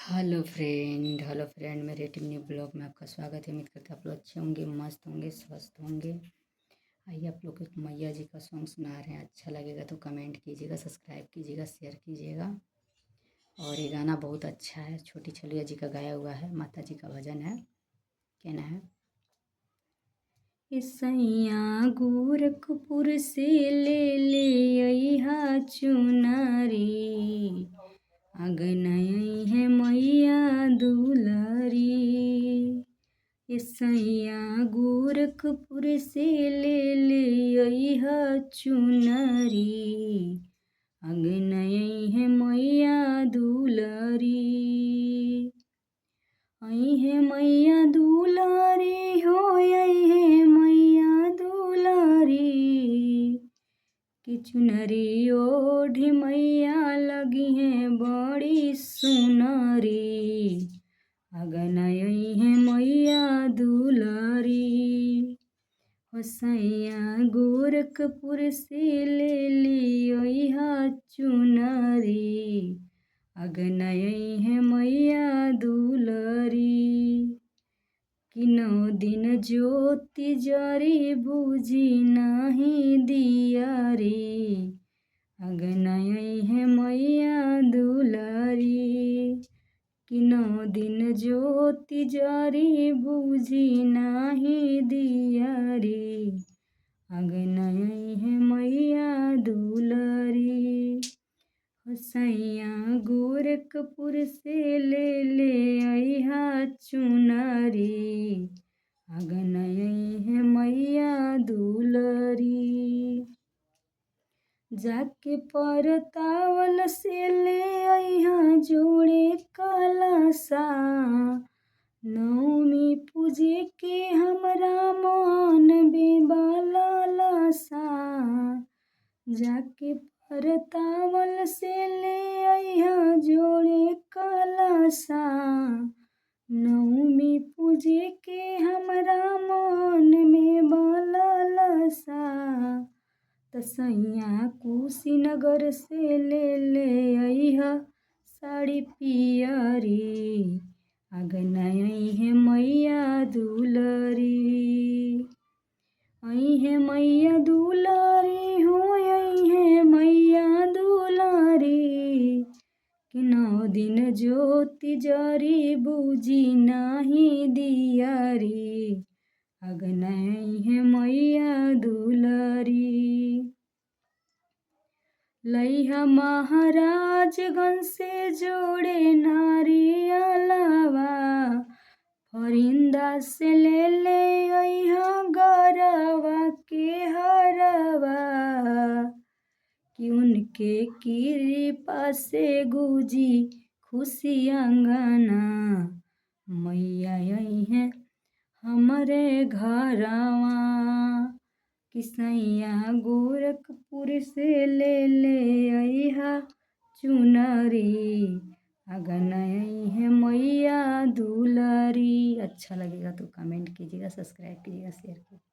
Hello friend मेरे team new blog में आपका स्वागत है। उम्मीद करते हैं आप लोग अच्छे होंगे, मस्त होंगे, स्वस्थ होंगे। आइए आप लोग को मैया जी का सॉन्ग सुना रहे हैं। अच्छा लगेगा तो कमेंट कीजिएगा, सब्सक्राइब कीजिएगा, शेयर कीजिएगा। और ये गाना बहुत अच्छा है, छोटी छलिया जी का गाया हुआ है, माता जी का भजन है। कहना है, सैया गोरखपुर से ले ले अइहा चुनरी, अगनई है मैया दुलारी। सैया गोरखपुर से ले ले अइहा चुनरी, अगनई है मैया दुलारी। आई है मैया दुलारी हो, आई है मैया दुलारी, कि चुनरी ओढ़ी मैया लगी है बड़ी सुनरी, अगनई है मैया दुलारी। सैया गोरखपुर से ले ली अइहा चुनरी, अगनई है मैया दुलारी। कि 9 दिन ज्योति जरी बूझी नहीं दिया रे, अगनई है मैया दुलारी। कि 9 दिन ज्योति जरी बूझी नहीं दिया रे, अगनई है मैया दुलारी। सैया गोरखपुर से ले ले अइहा चुनरी, अगनई है मैया दुलारी। जाके परतावल से ले अइहा जोड़े कलसा, नवमी पूजे के हमरा मन बेबालसा। जाके परतावल से ले अइहा जोड़े कलसा, नवमी पूजे के हमरा मन में बालसा। सैया कुशीनगर से ले ले अइहा साड़ी पियरी, अगनई है मैया दुलारी। आई है मैया दुलारी हो, आई है मैया दुलारी, कि 9 दिन ज्योति जरी बूझी नहीं दिया रे, अगनई है मैया दुलारी। लइहा महाराजगंज से जोड़े नारियलवा, फरिंदा से ले ले अइहा गरवा के हरवा, कि उनके कृपा से गुजी खुशी अंगना, मैया आई है हमरे घरवा। कि सैया गोरखपुर से ले ले अइहा चुनरी, अगनई है मैया दुलारी। अच्छा लगेगा तो कमेंट कीजिएगा, सब्सक्राइब कीजिएगा, शेयर कीजिएगा।